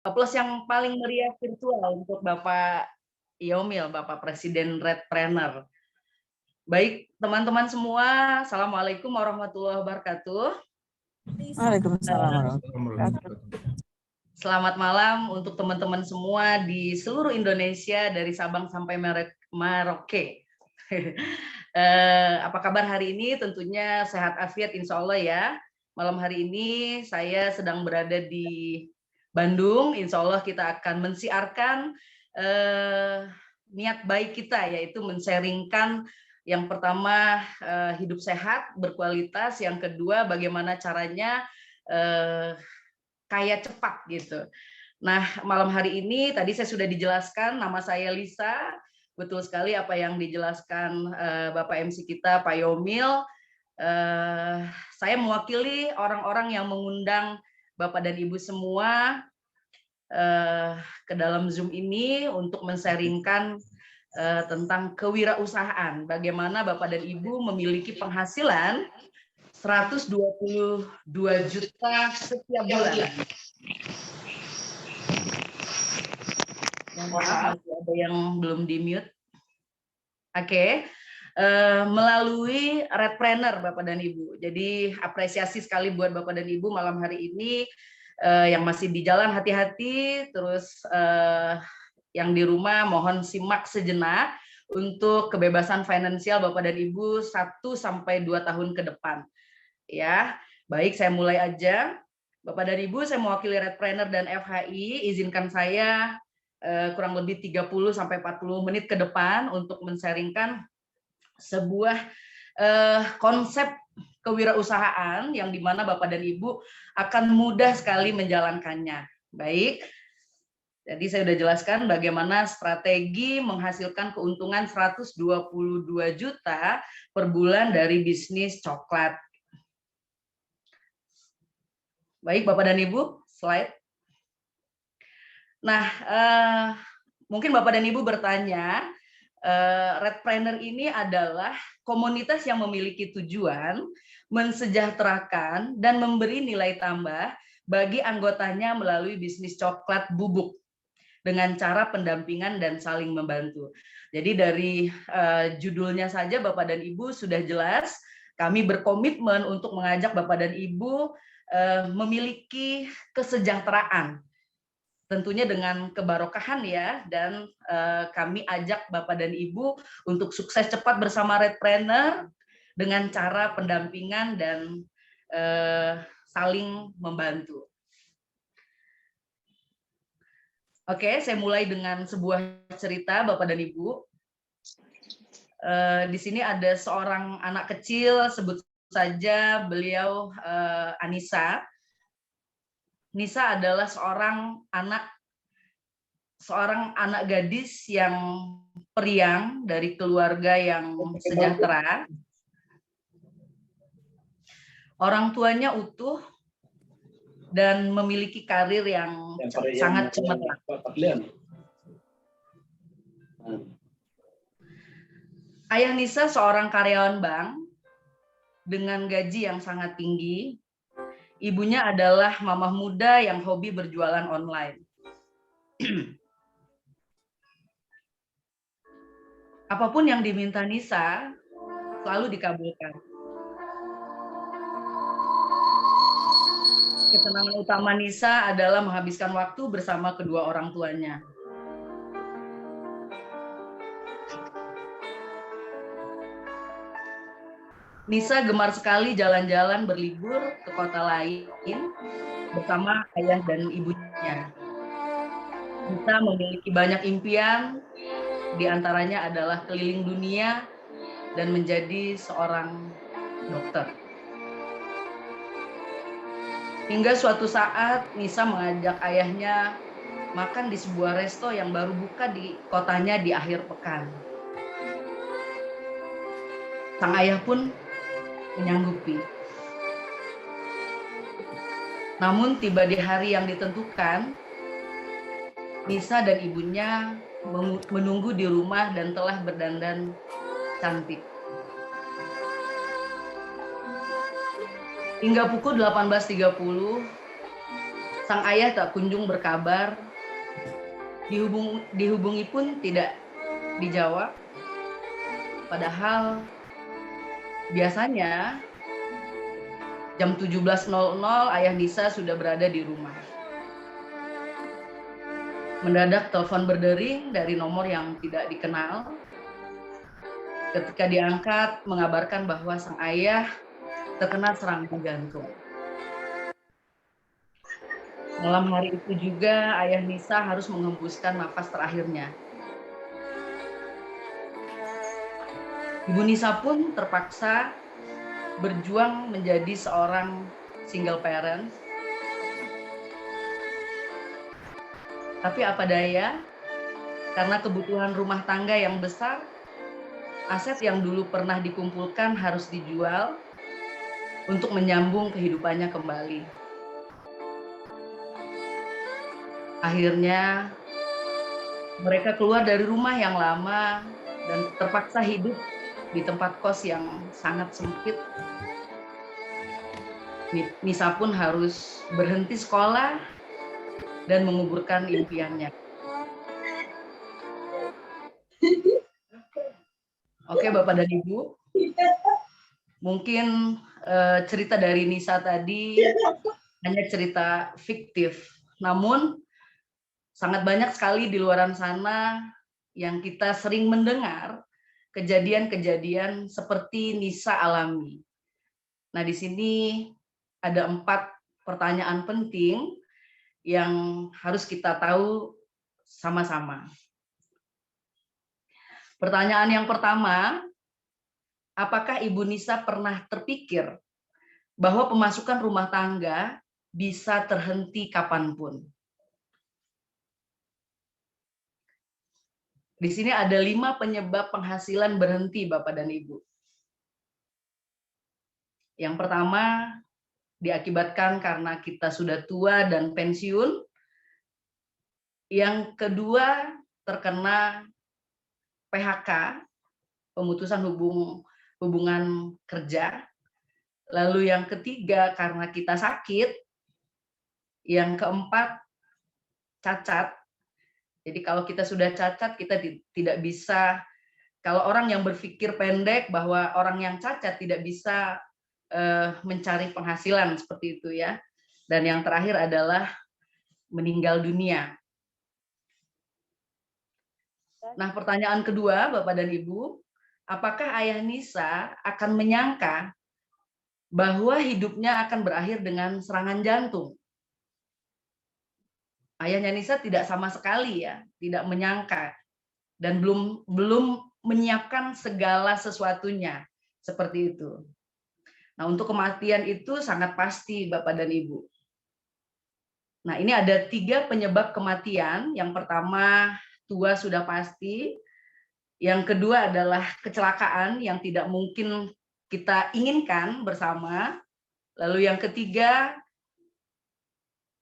Plus yang paling meriah virtual untuk Bapak Yomil, Bapak Presiden Redpreneur. Baik, teman-teman semua, Assalamualaikum warahmatullahi wabarakatuh. Waalaikumsalam warahmatullahi wabarakatuh. Selamat malam untuk teman-teman semua di seluruh Indonesia dari Sabang sampai Merauke. Apa kabar hari ini? Tentunya sehat afiat insya Allah ya. Malam hari ini saya sedang berada di Bandung. Insya Allah kita akan mensiarkan niat baik kita, yaitu men-sharingkan yang pertama hidup sehat, berkualitas. Yang kedua bagaimana caranya kaya cepat gitu. Nah, malam hari ini tadi saya sudah dijelaskan, nama saya Lisa. Betul sekali apa yang dijelaskan Bapak MC kita, Pak Yomil. Saya mewakili orang-orang yang mengundang Bapak dan Ibu semua ke dalam Zoom ini untuk men-sharingkan tentang kewirausahaan. Bagaimana Bapak dan Ibu memiliki penghasilan 122 juta setiap bulan. Maaf, masih ada yang belum di-mute. Oke. Melalui Redpreneur Bapak dan Ibu. Jadi apresiasi sekali buat Bapak dan Ibu malam hari ini yang masih di jalan hati-hati, terus yang di rumah mohon simak sejenak untuk kebebasan finansial Bapak dan Ibu 1 sampai 2 tahun ke depan. Ya, baik, saya mulai aja. Bapak dan Ibu, saya mewakili Redpreneur dan FHI. Izinkan saya kurang lebih 30 sampai 40 menit ke depan untuk men-sharingkan sebuah konsep kewirausahaan yang dimana Bapak dan Ibu akan mudah sekali menjalankannya. Baik. Jadi saya sudah jelaskan bagaimana strategi menghasilkan keuntungan 122 juta per bulan dari bisnis coklat. Baik, Bapak dan Ibu, slide. Nah, mungkin Bapak dan Ibu bertanya, Redpreneur ini adalah komunitas yang memiliki tujuan mensejahterakan dan memberi nilai tambah bagi anggotanya melalui bisnis coklat bubuk dengan cara pendampingan dan saling membantu. Jadi dari judulnya saja Bapak dan Ibu sudah jelas, kami berkomitmen untuk mengajak Bapak dan Ibu memiliki kesejahteraan, tentunya dengan kebarokahan ya, dan kami ajak Bapak dan Ibu untuk sukses cepat bersama Redpreneur dengan cara pendampingan dan saling membantu. Oke, saya mulai dengan sebuah cerita Bapak dan Ibu. Di sini ada seorang anak kecil, sebut saja beliau Anissa. Nisa adalah seorang anak gadis yang periang dari keluarga yang sejahtera. Orang tuanya utuh dan memiliki karir yang sangat cemerlang. Ayah Nisa seorang karyawan bank dengan gaji yang sangat tinggi. Ibunya adalah mamah muda yang hobi berjualan online. Apapun yang diminta Nisa selalu dikabulkan. Kesenangan utama Nisa adalah menghabiskan waktu bersama kedua orang tuanya. Nisa gemar sekali jalan-jalan berlibur ke kota lain bersama ayah dan ibunya. Nisa memiliki banyak impian, diantaranya adalah keliling dunia dan menjadi seorang dokter. Hingga suatu saat Nisa mengajak ayahnya makan di sebuah resto yang baru buka di kotanya di akhir pekan. Sang ayah pun menyanggupi. Namun tiba di hari yang ditentukan, Nisa dan ibunya menunggu di rumah dan telah berdandan cantik. Hingga pukul 18.30, Sang ayah tak kunjung berkabar, dihubungi pun tidak dijawab. Padahal biasanya jam 17.00 ayah Nisa sudah berada di rumah. Mendadak telepon berdering dari nomor yang tidak dikenal. Ketika diangkat, mengabarkan bahwa sang ayah terkena serangan jantung. Malam hari itu juga ayah Nisa harus menghembuskan nafas terakhirnya. Ibu Nisa pun terpaksa berjuang menjadi seorang single parent. Tapi apa daya, karena kebutuhan rumah tangga yang besar, aset yang dulu pernah dikumpulkan harus dijual untuk menyambung kehidupannya kembali. Akhirnya mereka keluar dari rumah yang lama dan terpaksa hidup di tempat kos yang sangat sempit. Nisa pun harus berhenti sekolah dan menguburkan impiannya. Oke, Bapak dan Ibu, mungkin cerita dari Nisa tadi hanya cerita fiktif, namun sangat banyak sekali di luar sana yang kita sering mendengar kejadian-kejadian seperti Nisa alami. Nah, di sini ada 4 pertanyaan penting yang harus kita tahu sama-sama. Pertanyaan yang pertama, apakah Ibu Nisa pernah terpikir bahwa pemasukan rumah tangga bisa terhenti kapanpun? Di sini ada 5 penyebab penghasilan berhenti, Bapak dan Ibu. Yang pertama, diakibatkan karena kita sudah tua dan pensiun. Yang kedua, terkena PHK, pemutusan hubungan kerja. Lalu yang ketiga, karena kita sakit. Yang keempat, cacat. Jadi kalau kita sudah cacat, kita tidak bisa, kalau orang yang berpikir pendek bahwa orang yang cacat tidak bisa mencari penghasilan seperti itu ya. Dan yang terakhir adalah meninggal dunia. Nah, pertanyaan kedua, Bapak dan Ibu, apakah ayah Nisa akan menyangka bahwa hidupnya akan berakhir dengan serangan jantung? Ayahnya Nisa tidak sama sekali ya, tidak menyangka dan belum menyiapkan segala sesuatunya seperti itu. Nah, untuk kematian itu sangat pasti Bapak dan Ibu. Nah, ini ada 3 penyebab kematian. Yang pertama, tua sudah pasti. Yang kedua adalah kecelakaan yang tidak mungkin kita inginkan bersama. Lalu yang ketiga,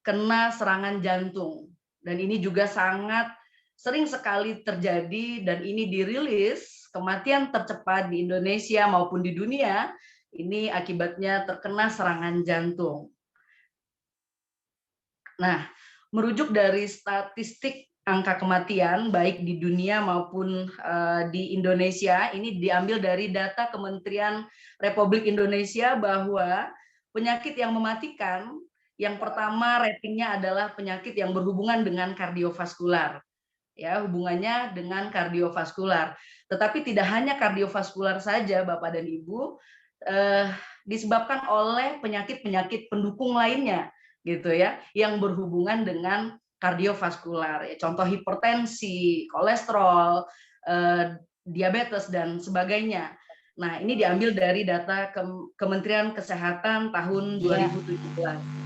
kena serangan jantung. Dan ini juga sangat sering sekali terjadi dan ini dirilis kematian tercepat di Indonesia maupun di dunia, ini akibatnya terkena serangan jantung. Nah, merujuk dari statistik angka kematian baik di dunia maupun di Indonesia, ini diambil dari data Kementerian Republik Indonesia bahwa penyakit yang mematikan yang pertama ratingnya adalah penyakit yang berhubungan dengan kardiovaskular. Ya, hubungannya dengan kardiovaskular. Tetapi tidak hanya kardiovaskular saja Bapak dan Ibu, disebabkan oleh penyakit-penyakit pendukung lainnya gitu ya, yang berhubungan dengan kardiovaskular. Contoh hipertensi, kolesterol, diabetes dan sebagainya. Nah, ini diambil dari data Kementerian Kesehatan tahun 2017.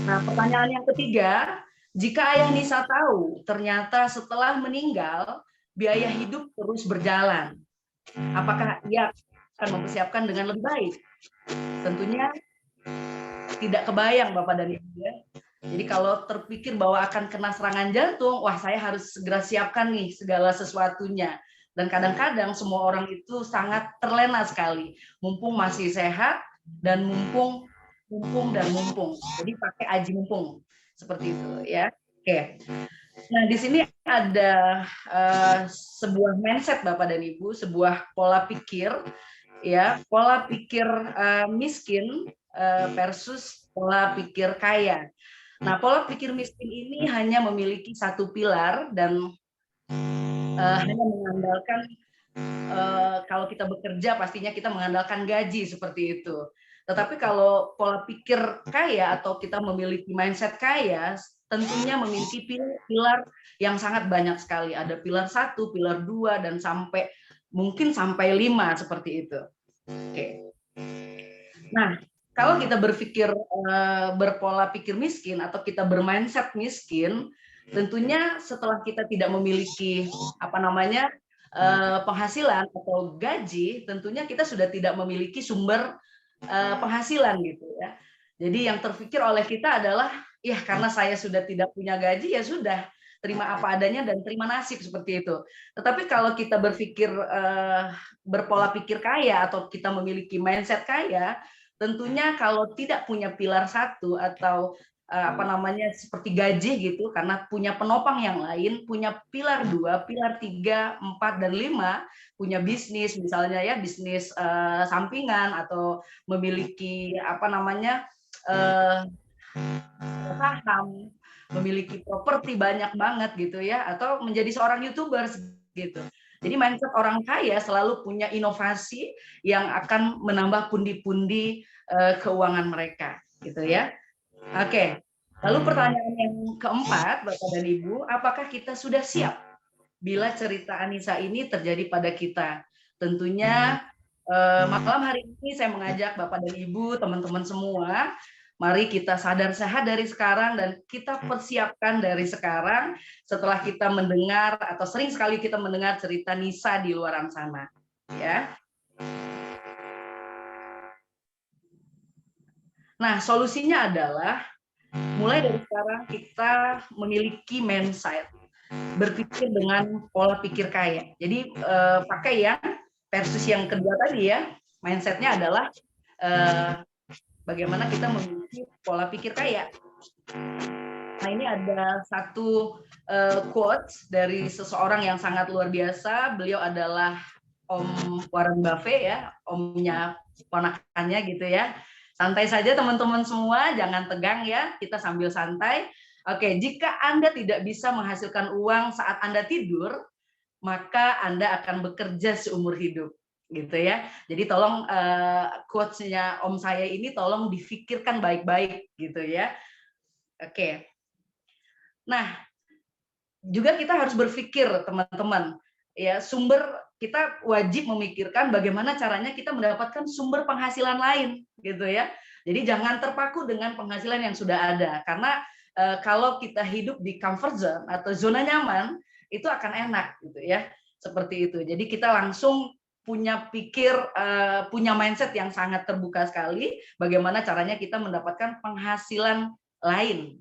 Nah, pertanyaan yang ketiga, jika ayah Nisa tahu ternyata setelah meninggal biaya hidup terus berjalan, apakah ia akan mempersiapkan dengan lebih baik? Tentunya tidak kebayang Bapak dan Ibu ya. Jadi kalau terpikir bahwa akan kena serangan jantung, wah saya harus segera siapkan nih segala sesuatunya. Dan kadang-kadang semua orang itu sangat terlena sekali, mumpung masih sehat dan mumpung mumpung dan mumpung. Jadi pakai aji mumpung seperti itu ya. Oke. Nah, di sini ada sebuah mindset Bapak dan Ibu, sebuah pola pikir ya, pola pikir miskin versus pola pikir kaya. Nah, pola pikir miskin ini hanya memiliki satu pilar dan hanya mengandalkan kalau kita bekerja pastinya kita mengandalkan gaji seperti itu. Tetapi kalau pola pikir kaya atau kita memiliki mindset kaya, tentunya memiliki pilar yang sangat banyak sekali. Ada pilar 1, pilar 2, dan mungkin sampai 5 seperti itu. Oke. Nah, kalau kita berpikir berpola pikir miskin atau kita bermindset miskin, tentunya setelah kita tidak memiliki penghasilan atau gaji, tentunya kita sudah tidak memiliki sumber penghasilan gitu ya. Jadi yang terpikir oleh kita adalah ya karena saya sudah tidak punya gaji ya sudah terima apa adanya dan terima nasib seperti itu. Tetapi kalau kita berpikir berpola pikir kaya atau kita memiliki mindset kaya, tentunya kalau tidak punya pilar 1 atau seperti gaji gitu, karena punya penopang yang lain, punya pilar 2, pilar 3, 4, dan 5, punya bisnis misalnya ya, bisnis sampingan atau memiliki saham, memiliki properti banyak banget gitu ya, atau menjadi seorang YouTuber gitu. Jadi mindset orang kaya selalu punya inovasi yang akan menambah pundi-pundi keuangan mereka gitu ya. Oke. Lalu pertanyaan yang keempat, Bapak dan Ibu, apakah kita sudah siap bila cerita Anissa ini terjadi pada kita? Tentunya malam hari ini saya mengajak Bapak dan Ibu, teman-teman semua, mari kita sadar sehat dari sekarang dan kita persiapkan dari sekarang setelah kita mendengar atau sering sekali kita mendengar cerita Nisa di luar sana, ya. Nah, solusinya adalah mulai dari sekarang kita memiliki mindset berpikir dengan pola pikir kaya. Jadi pakai ya versus yang kedua tadi ya, mindsetnya adalah bagaimana kita memiliki pola pikir kaya. Nah, ini ada satu quotes dari seseorang yang sangat luar biasa. Beliau adalah Om Warren Buffett ya, omnya ponakannya gitu ya. Santai saja teman-teman semua, jangan tegang ya, kita sambil santai. Oke, jika Anda tidak bisa menghasilkan uang saat Anda tidur, maka Anda akan bekerja seumur hidup, gitu ya. Jadi tolong quotes-nya Om saya ini tolong difikirkan baik-baik gitu ya. Oke. Nah, juga kita harus berpikir teman-teman, ya kita wajib memikirkan bagaimana caranya kita mendapatkan sumber penghasilan lain, gitu ya. Jadi jangan terpaku dengan penghasilan yang sudah ada, karena kalau kita hidup di comfort zone atau zona nyaman, itu akan enak, gitu ya. Seperti itu. Jadi kita langsung punya punya mindset yang sangat terbuka sekali, bagaimana caranya kita mendapatkan penghasilan lain.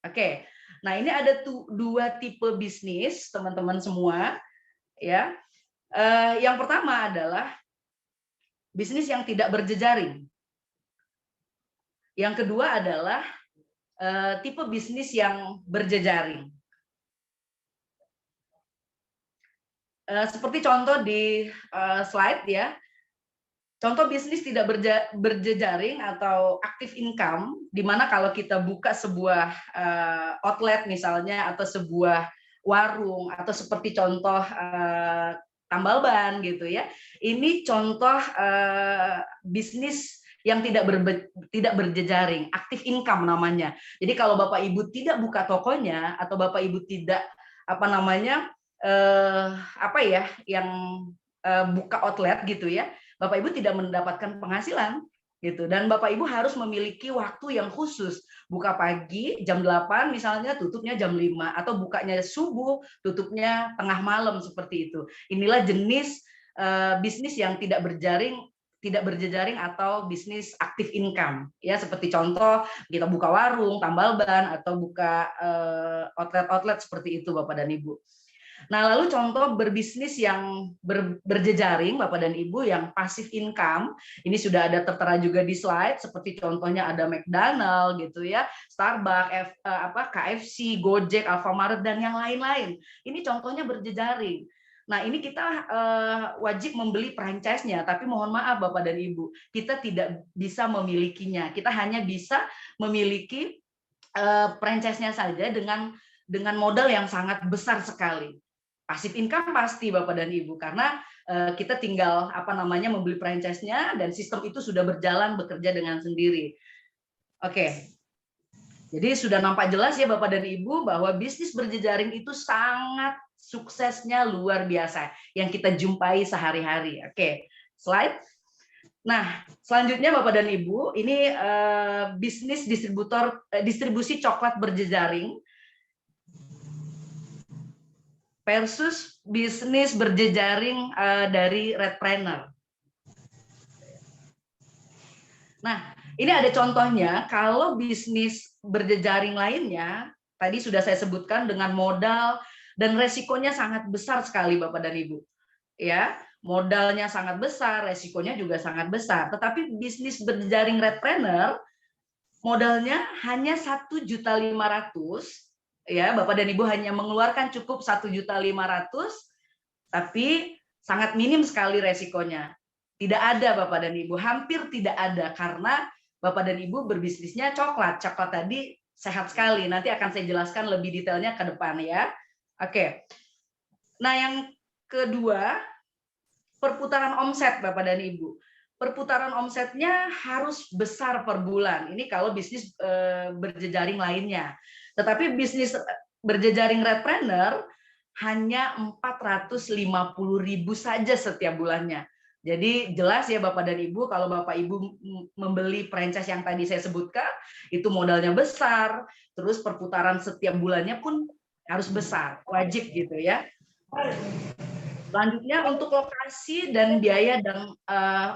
Oke. Nah, ini ada dua tipe bisnis, teman-teman semua, ya. Yang pertama adalah bisnis yang tidak berjejaring. Yang kedua adalah tipe bisnis yang berjejaring. Seperti contoh di slide ya. Contoh bisnis tidak berjejaring atau active income, di mana kalau kita buka sebuah outlet misalnya, atau sebuah warung, atau seperti contoh tambal ban gitu ya. Ini contoh bisnis yang tidak berjejaring, active income namanya. Jadi kalau Bapak Ibu tidak buka tokonya, atau Bapak Ibu tidak yang buka outlet gitu ya, Bapak Ibu tidak mendapatkan penghasilan gitu, dan Bapak Ibu harus memiliki waktu yang khusus, buka pagi jam 8 misalnya, tutupnya jam 5, atau bukanya subuh, tutupnya tengah malam seperti itu. Inilah jenis bisnis yang tidak berjejaring atau bisnis active income ya, seperti contoh kita buka warung, tambal ban, atau buka outlet-outlet seperti itu Bapak dan Ibu. Nah, lalu contoh berbisnis yang berjejaring, Bapak dan Ibu, yang passive income, ini sudah ada tertera juga di slide, seperti contohnya ada McDonald gitu ya, Starbucks, KFC, Gojek, Alfamart, dan yang lain-lain. Ini contohnya berjejaring. Nah, ini kita wajib membeli franchise-nya, tapi mohon maaf Bapak dan Ibu, kita tidak bisa memilikinya. Kita hanya bisa memiliki franchise-nya saja dengan modal yang sangat besar sekali. Passive income pasti Bapak dan Ibu, karena kita tinggal membeli franchise-nya dan sistem itu sudah berjalan bekerja dengan sendiri. Oke. Jadi sudah nampak jelas ya Bapak dan Ibu bahwa bisnis berjejaring itu sangat suksesnya luar biasa yang kita jumpai sehari-hari. Oke, slide. Nah, selanjutnya Bapak dan Ibu, ini bisnis distribusi coklat berjejaring versus bisnis berjejaring dari Redpreneur. Nah, ini ada contohnya. Kalau bisnis berjejaring lainnya, tadi sudah saya sebutkan dengan modal dan resikonya sangat besar sekali, Bapak dan Ibu. Ya, modalnya sangat besar, resikonya juga sangat besar. Tetapi bisnis berjejaring Redpreneur, modalnya hanya 1.500.000, ya, Bapak dan Ibu hanya mengeluarkan cukup 1.500.000, tapi sangat minim sekali resikonya. Tidak ada Bapak dan Ibu, hampir tidak ada, karena Bapak dan Ibu berbisnisnya coklat. Coklat tadi sehat sekali. Nanti akan saya jelaskan lebih detailnya ke depan ya. Oke. Nah, yang kedua, perputaran omset Bapak dan Ibu. Perputaran omsetnya harus besar per bulan. Ini kalau bisnis berjejaring lainnya. Tetapi bisnis berjejaring Redpreneur hanya 450.000 saja setiap bulannya. Jadi jelas ya Bapak dan Ibu, kalau Bapak Ibu membeli franchise yang tadi saya sebutkan, itu modalnya besar, terus perputaran setiap bulannya pun harus besar, wajib gitu ya. Selanjutnya untuk lokasi dan biaya dan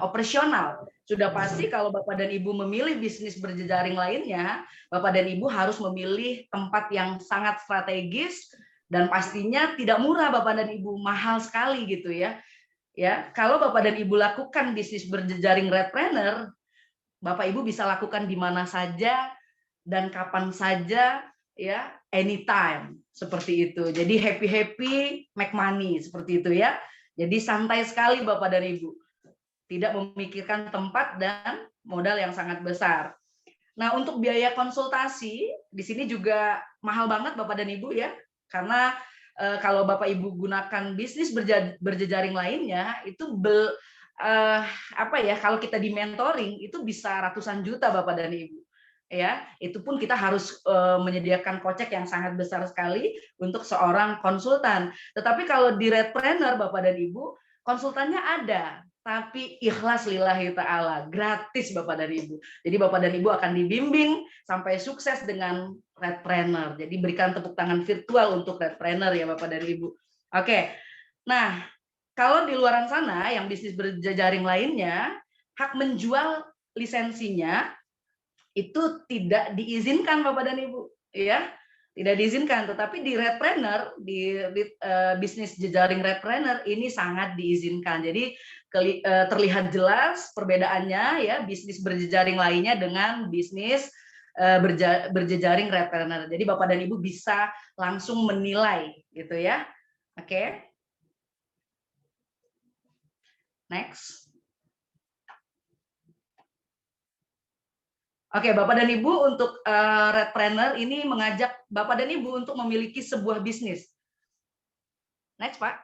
operasional. Sudah pasti kalau Bapak dan Ibu memilih bisnis berjejaring lainnya, Bapak dan Ibu harus memilih tempat yang sangat strategis dan pastinya tidak murah Bapak dan Ibu, mahal sekali gitu ya. Ya, kalau Bapak dan Ibu lakukan bisnis berjejaring Redpreneur, Bapak Ibu bisa lakukan di mana saja dan kapan saja ya, anytime seperti itu. Jadi happy make money seperti itu ya. Jadi santai sekali Bapak dan Ibu. Tidak memikirkan tempat dan modal yang sangat besar. Nah, untuk biaya konsultasi di sini juga mahal banget Bapak dan Ibu ya. Karena kalau Bapak Ibu gunakan bisnis berjejaring lainnya itu kalau kita di mentoring itu bisa ratusan juta Bapak dan Ibu. Ya, itu pun kita harus menyediakan kocek yang sangat besar sekali untuk seorang konsultan. Tetapi kalau di Redpreneur Bapak dan Ibu, konsultannya ada, tapi ikhlas lillahi ta'ala, gratis Bapak dan Ibu. Jadi Bapak dan Ibu akan dibimbing sampai sukses dengan Redpreneur. Jadi berikan tepuk tangan virtual untuk Redpreneur ya Bapak dan Ibu. Oke, nah kalau di luar sana yang bisnis berjejaring lainnya, hak menjual lisensinya itu tidak diizinkan Bapak dan Ibu. Ya, tidak diizinkan, tetapi di Redpreneur, di bisnis jejaring Redpreneur ini sangat diizinkan. Jadi terlihat jelas perbedaannya ya bisnis berjejaring lainnya dengan bisnis berjejaring Redpreneur. Jadi Bapak dan Ibu bisa langsung menilai gitu ya. Oke. Next. Oke, Bapak dan Ibu, untuk Redpreneur ini mengajak Bapak dan Ibu untuk memiliki sebuah bisnis. Next, Pak.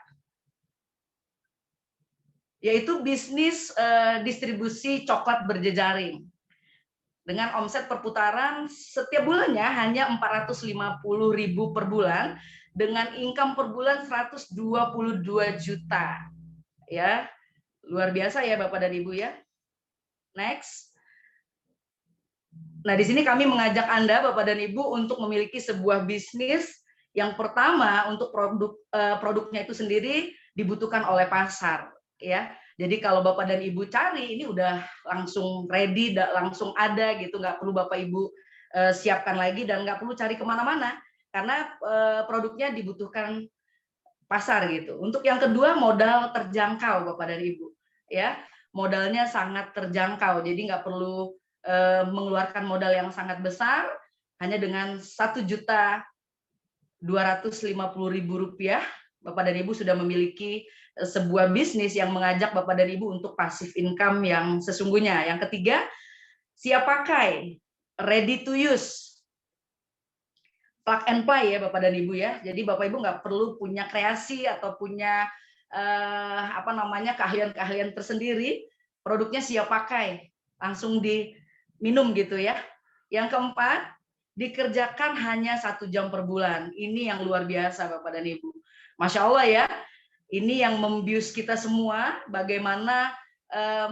Yaitu bisnis distribusi coklat berjejaring. Dengan omset perputaran setiap bulannya hanya 450.000 per bulan, dengan income per bulan 122 juta. Ya, luar biasa ya Bapak dan Ibu ya. Next. Nah, di sini kami mengajak Anda, Bapak dan Ibu, untuk memiliki sebuah bisnis yang pertama untuk produknya itu sendiri dibutuhkan oleh pasar, ya. Jadi kalau Bapak dan Ibu cari, ini udah langsung ready, langsung ada gitu, nggak perlu Bapak Ibu siapkan lagi dan nggak perlu cari kemana-mana, karena produknya dibutuhkan pasar gitu. Untuk yang kedua, modal terjangkau Bapak dan Ibu, ya. Modalnya sangat terjangkau, jadi nggak perlu mengeluarkan modal yang sangat besar, hanya dengan Rp1.250.000 Bapak dan Ibu sudah memiliki sebuah bisnis yang mengajak Bapak dan Ibu untuk passive income yang sesungguhnya. Yang ketiga, siap pakai, ready to use, plug and play ya Bapak dan Ibu ya. Jadi Bapak Ibu nggak perlu punya kreasi atau punya keahlian-keahlian tersendiri, produknya siap pakai, langsung diminum gitu ya. Yang keempat, dikerjakan hanya 1 jam per bulan. Ini yang luar biasa Bapak dan Ibu. Masya Allah ya, ini yang membius kita semua bagaimana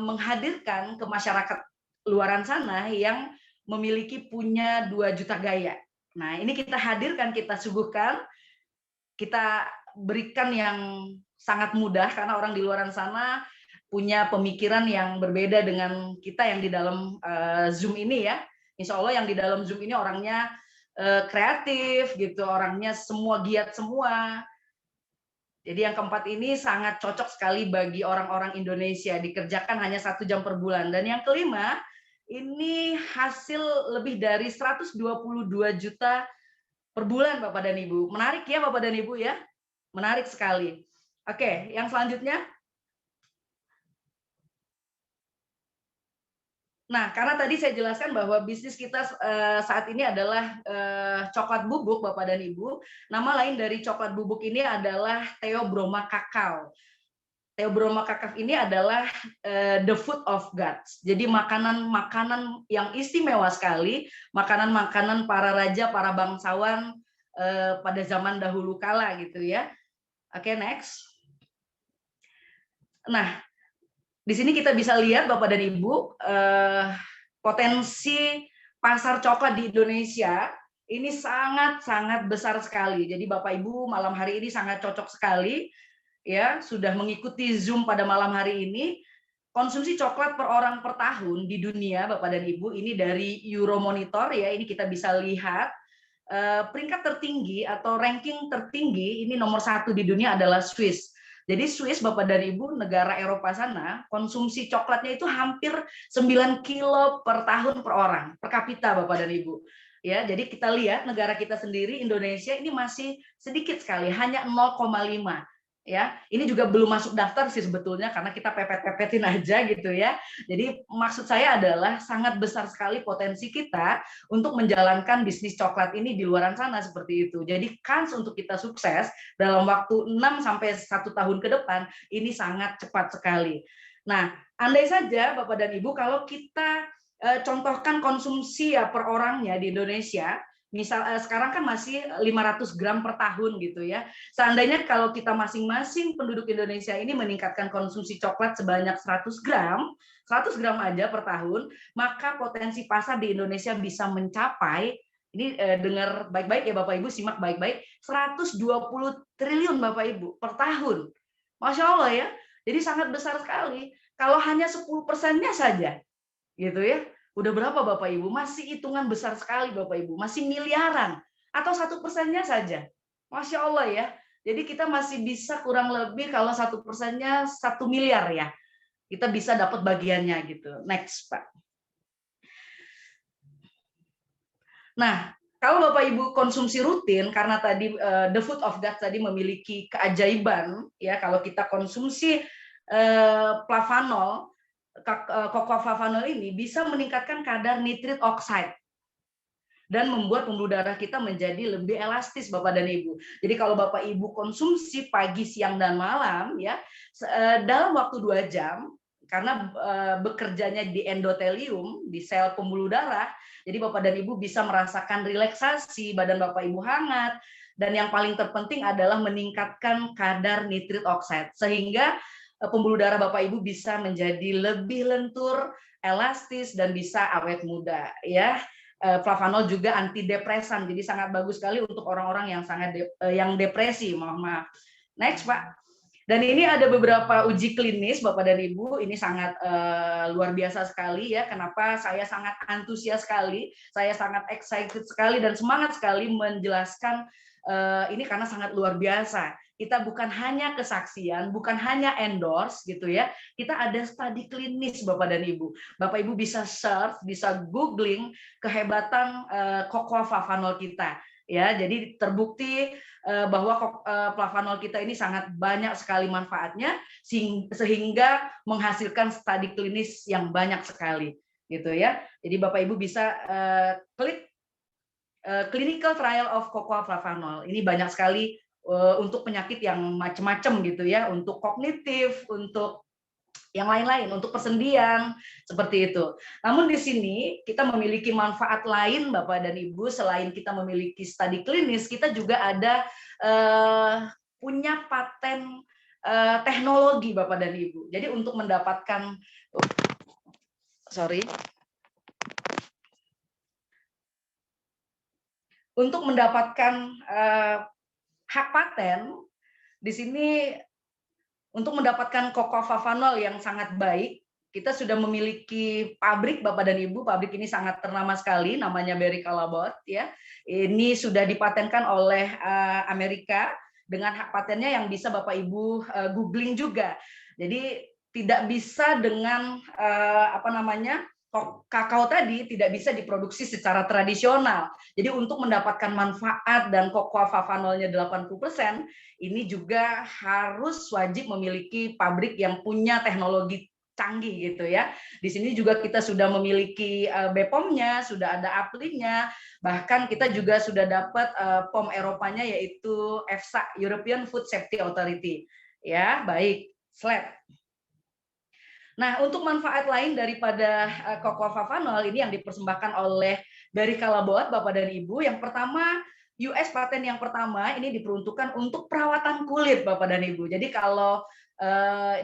menghadirkan ke masyarakat luaran sana yang memiliki punya 2 juta gaya. Nah, ini kita hadirkan, kita suguhkan, kita berikan yang sangat mudah karena orang di luaran sana punya pemikiran yang berbeda dengan kita yang di dalam Zoom ini ya. Insya Allah yang di dalam Zoom ini orangnya kreatif gitu, orangnya semua giat semua. Jadi yang keempat ini sangat cocok sekali bagi orang-orang Indonesia, dikerjakan hanya 1 jam per bulan. Dan yang kelima, ini hasil lebih dari 122 juta per bulan Bapak dan Ibu. Menarik ya Bapak dan Ibu ya? Menarik sekali. Oke, yang selanjutnya. Nah, karena tadi saya jelaskan bahwa bisnis kita saat ini adalah coklat bubuk, Bapak dan Ibu. Nama lain dari coklat bubuk ini adalah Theobroma Kakao. Theobroma Kakao ini adalah the food of gods. Jadi makanan-makanan yang istimewa sekali, makanan-makanan para raja, para bangsawan pada zaman dahulu kala gitu ya. Oke, next. Nah, di sini kita bisa lihat Bapak dan Ibu, potensi pasar coklat di Indonesia ini sangat-sangat besar sekali. Jadi Bapak Ibu malam hari ini sangat cocok sekali ya, sudah mengikuti Zoom pada malam hari ini. Konsumsi coklat per orang per tahun di dunia Bapak dan Ibu ini dari Euromonitor ya, ini kita bisa lihat peringkat tertinggi atau ranking tertinggi ini nomor 1 di dunia adalah Swiss. Jadi Swiss Bapak dan Ibu, negara Eropa sana, konsumsi coklatnya itu hampir 9 kilo per tahun per orang, per kapita Bapak dan Ibu. Ya, jadi kita lihat negara kita sendiri Indonesia ini masih sedikit sekali, hanya 0,5. Ya, ini juga belum masuk daftar sih sebetulnya karena kita pepet-pepetin aja gitu ya. Jadi maksud saya adalah sangat besar sekali potensi kita untuk menjalankan bisnis coklat ini di luaran sana seperti itu. Jadi kans untuk kita sukses dalam waktu 6 sampai 1 tahun ke depan ini sangat cepat sekali. Nah, andai saja Bapak dan Ibu kalau kita contohkan konsumsi ya per orangnya di Indonesia, misal sekarang kan masih 500 gram per tahun gitu ya. Seandainya kalau kita masing-masing penduduk Indonesia ini meningkatkan konsumsi coklat sebanyak 100 gram aja per tahun, maka potensi pasar di Indonesia bisa mencapai, ini dengar baik-baik ya Bapak Ibu, simak baik-baik, 120 triliun Bapak Ibu per tahun. Masya Allah ya, jadi sangat besar sekali. Kalau hanya 10%-nya saja, gitu ya, udah berapa Bapak Ibu? Masih hitungan besar sekali Bapak Ibu, masih miliaran. Atau 1%-nya saja. Masya Allah ya. Jadi kita masih bisa kurang lebih kalau 1%-nya 1 miliar ya. Kita bisa dapat bagiannya gitu. Next Pak. Nah, kalau Bapak Ibu konsumsi rutin, karena tadi the food of God tadi memiliki keajaiban, ya kalau kita konsumsi flavanol, cocoa flavanol ini bisa meningkatkan kadar nitrit oxide dan membuat pembuluh darah kita menjadi lebih elastis Bapak dan Ibu. Jadi kalau Bapak Ibu konsumsi pagi, siang dan malam ya dalam waktu 2 jam karena bekerjanya di endotelium, di sel pembuluh darah, jadi Bapak dan Ibu bisa merasakan relaksasi, badan Bapak Ibu hangat, dan yang paling terpenting adalah meningkatkan kadar nitrit oxide sehingga pembuluh darah Bapak Ibu bisa menjadi lebih lentur, elastis dan bisa awet muda ya. Flavanol juga antidepresan, jadi sangat bagus sekali untuk orang-orang yang sangat yang depresi. Mohon maaf. Next Pak. Dan ini ada beberapa uji klinis Bapak dan Ibu, ini sangat luar biasa sekali ya. Kenapa saya sangat antusias sekali, saya sangat excited sekali dan semangat sekali menjelaskan ini karena sangat luar biasa. Kita bukan hanya kesaksian, bukan hanya endorse gitu ya. Kita ada studi klinis Bapak dan Ibu. Bapak Ibu bisa search, bisa googling kehebatan cocoa flavanol kita. Ya, jadi terbukti bahwa flavanol kita ini sangat banyak sekali manfaatnya sehingga menghasilkan studi klinis yang banyak sekali gitu ya. Jadi Bapak Ibu bisa klik clinical trial of cocoa flavanol. Ini banyak sekali untuk penyakit yang macam-macam gitu ya, untuk kognitif, untuk yang lain-lain, untuk persendian, seperti itu. Namun di sini kita memiliki manfaat lain Bapak dan Ibu, selain kita memiliki studi klinis, kita juga ada punya paten teknologi Bapak dan Ibu. Jadi untuk mendapatkan untuk mendapatkan hak paten di sini. Untuk mendapatkan cocoa flavanol yang sangat baik, kita sudah memiliki pabrik Bapak dan Ibu. Pabrik ini sangat ternama sekali, namanya Barry Callebaut ya. Ini sudah dipatenkan oleh Amerika dengan hak patennya yang bisa Bapak Ibu googling juga. Jadi tidak bisa dengan kakao tadi tidak bisa diproduksi secara tradisional. Jadi untuk mendapatkan manfaat dan cocoa flavanolnya 80%, ini juga harus wajib memiliki pabrik yang punya teknologi canggih gitu ya. Di sini juga kita sudah memiliki BPOM-nya, sudah ada APLI-nya, bahkan kita juga sudah dapat POM Eropanya yaitu EFSA, European Food Safety Authority. Ya, baik. Slide. Nah, untuk manfaat lain daripada cocoa flavanol ini yang dipersembahkan oleh Barry Callebaut Bapak dan Ibu, yang pertama US paten yang pertama ini diperuntukkan untuk perawatan kulit Bapak dan Ibu. Jadi kalau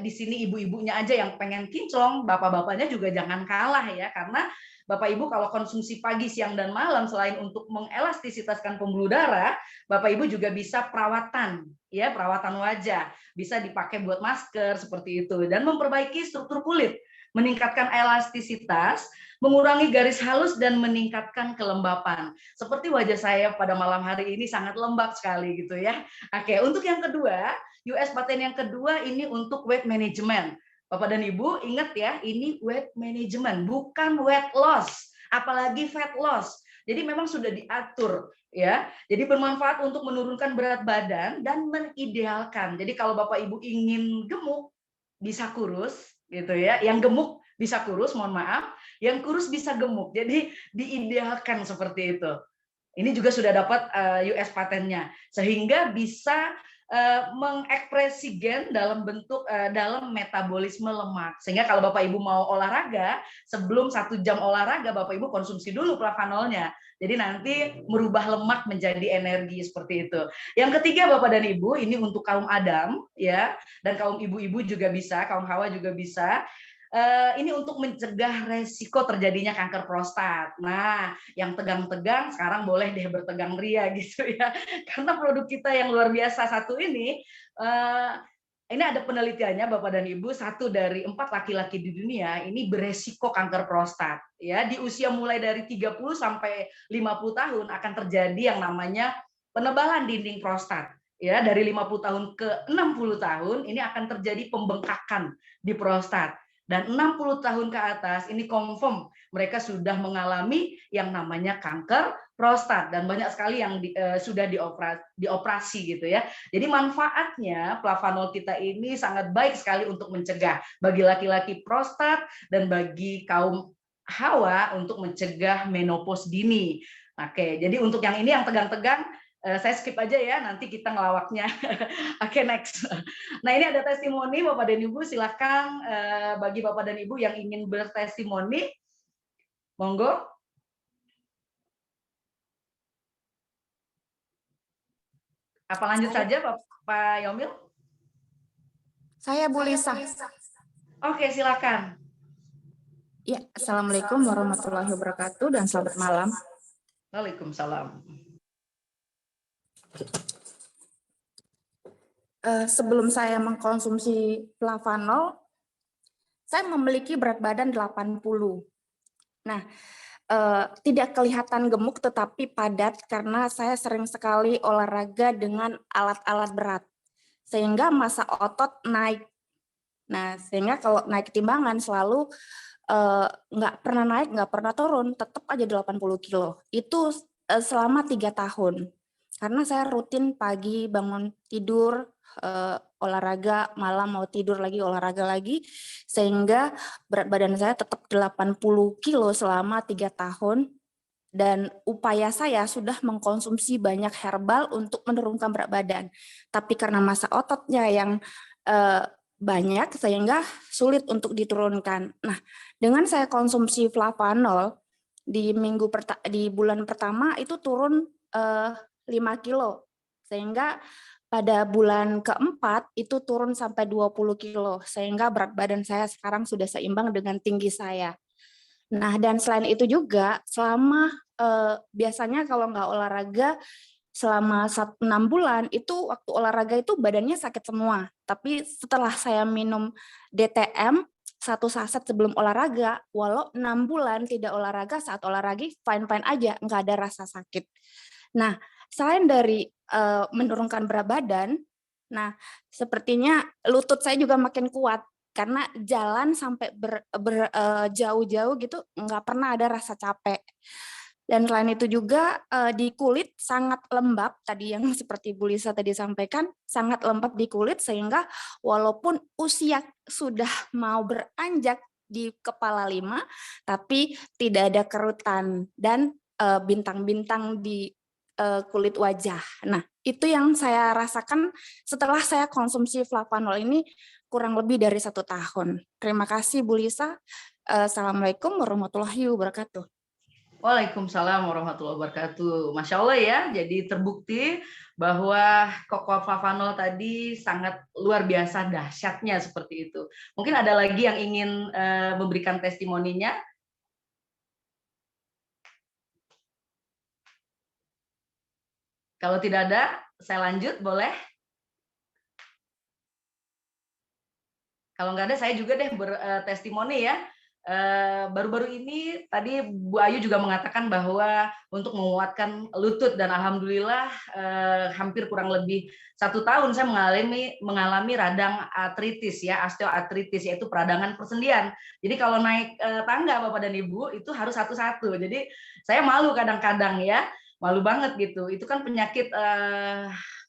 di sini ibu-ibunya aja yang pengen kinclong, bapak-bapaknya juga jangan kalah ya, karena Bapak Ibu kalau konsumsi pagi, siang, dan malam selain untuk mengelastisitaskan pembuluh darah, Bapak Ibu juga bisa perawatan ya, perawatan wajah, bisa dipakai buat masker seperti itu dan memperbaiki struktur kulit, meningkatkan elastisitas, mengurangi garis halus dan meningkatkan kelembapan. Seperti wajah saya pada malam hari ini sangat lembab sekali gitu ya. Oke, untuk yang kedua, US paten yang kedua ini untuk weight management. Bapak dan Ibu ingat ya, ini weight management, bukan weight loss, apalagi fat loss. Jadi memang sudah diatur ya. Jadi bermanfaat untuk menurunkan berat badan dan mengidealkan. Jadi kalau Bapak Ibu ingin gemuk bisa kurus gitu ya. Yang gemuk bisa kurus, mohon maaf. Yang kurus bisa gemuk. Jadi diidealkan seperti itu. Ini juga sudah dapat US patennya sehingga bisa mengekspresi gen dalam bentuk dalam metabolisme lemak, sehingga kalau Bapak Ibu mau olahraga, sebelum 1 jam olahraga Bapak Ibu konsumsi dulu flavanolnya, jadi nanti merubah lemak menjadi energi seperti itu. Yang ketiga Bapak dan Ibu, ini untuk kaum Adam ya, dan kaum ibu-ibu juga bisa, kaum Hawa juga bisa. Ini untuk mencegah resiko terjadinya kanker prostat. Nah, yang tegang-tegang sekarang boleh deh bertegang ria gitu ya. Karena produk kita yang luar biasa satu ini ada penelitiannya Bapak dan Ibu, 1 dari 4 laki-laki di dunia ini beresiko kanker prostat. Ya, di usia mulai dari 30 sampai 50 tahun akan terjadi yang namanya penebalan dinding prostat. Ya, dari 50 tahun ke 60 tahun ini akan terjadi pembengkakan di prostat. Dan 60 tahun ke atas ini confirm mereka sudah mengalami yang namanya kanker prostat dan banyak sekali yang sudah dioperasi gitu ya. Jadi manfaatnya flavanol kita ini sangat baik sekali untuk mencegah bagi laki-laki prostat dan bagi kaum Hawa untuk mencegah menopause dini. Oke, jadi untuk yang ini yang tegang-tegang saya skip aja ya, nanti kita ngelawaknya. Oke, next. Nah, ini ada testimoni Bapak dan Ibu, silakan bagi Bapak dan Ibu yang ingin bertestimoni, monggo. Apa lanjut saja Pak Yomil? Saya Bu Lisa. Oke, silakan. Ya, Assalamualaikum warahmatullahi wabarakatuh dan selamat malam. Waalaikumsalam. Sebelum saya mengkonsumsi flavanol, saya memiliki berat badan 80. Nah, tidak kelihatan gemuk tetapi padat karena saya sering sekali olahraga dengan alat-alat berat, sehingga massa otot naik. Nah, sehingga kalau naik timbangan selalu nggak pernah naik, nggak pernah turun, tetap aja 80 kilo. Itu selama 3 tahun. Karena saya rutin pagi bangun tidur, olahraga, malam mau tidur lagi, olahraga lagi, sehingga berat badan saya tetap 80 kilo selama 3 tahun. Dan upaya saya sudah mengkonsumsi banyak herbal untuk menurunkan berat badan. Tapi karena massa ototnya yang banyak, sehingga sulit untuk diturunkan. Nah, dengan saya konsumsi flavanol, di bulan pertama itu turun 5 kilo. Sehingga pada bulan keempat itu turun sampai 20 kilo. Sehingga berat badan saya sekarang sudah seimbang dengan tinggi saya. Nah, dan selain itu juga selama biasanya kalau nggak olahraga selama 6 bulan itu waktu olahraga itu badannya sakit semua. Tapi setelah saya minum DTM 1 saset sebelum olahraga, walau 6 bulan tidak olahraga, saat olahraga fine-fine aja, nggak ada rasa sakit. Nah, selain dari menurunkan berat badan, nah sepertinya lutut saya juga makin kuat karena jalan sampai jauh-jauh gitu nggak pernah ada rasa capek. Dan selain itu juga di kulit sangat lembab, tadi yang seperti Bu Lisa tadi sampaikan, sangat lembab di kulit sehingga walaupun usia sudah mau beranjak di kepala 5, tapi tidak ada kerutan dan bintang-bintang di kulit wajah. Nah, itu yang saya rasakan setelah saya konsumsi flavanol ini kurang lebih dari 1 tahun. Terima kasih Bu Lisa. Assalamualaikum warahmatullahi wabarakatuh. Waalaikumsalam warahmatullahi wabarakatuh. Masya Allah ya, jadi terbukti bahwa Cocoa Flavanol tadi sangat luar biasa dahsyatnya seperti itu. Mungkin ada lagi yang ingin memberikan testimoninya. Kalau tidak ada, saya lanjut, boleh? Kalau nggak ada, saya juga deh bertestimoni ya. Baru-baru ini tadi Bu Ayu juga mengatakan bahwa untuk menguatkan lutut, dan alhamdulillah hampir kurang lebih 1 tahun saya mengalami radang artritis ya, osteoartritis, yaitu peradangan persendian. Jadi kalau naik tangga Bapak dan Ibu itu harus satu-satu. Jadi saya malu kadang-kadang ya, malu banget gitu. Itu kan penyakit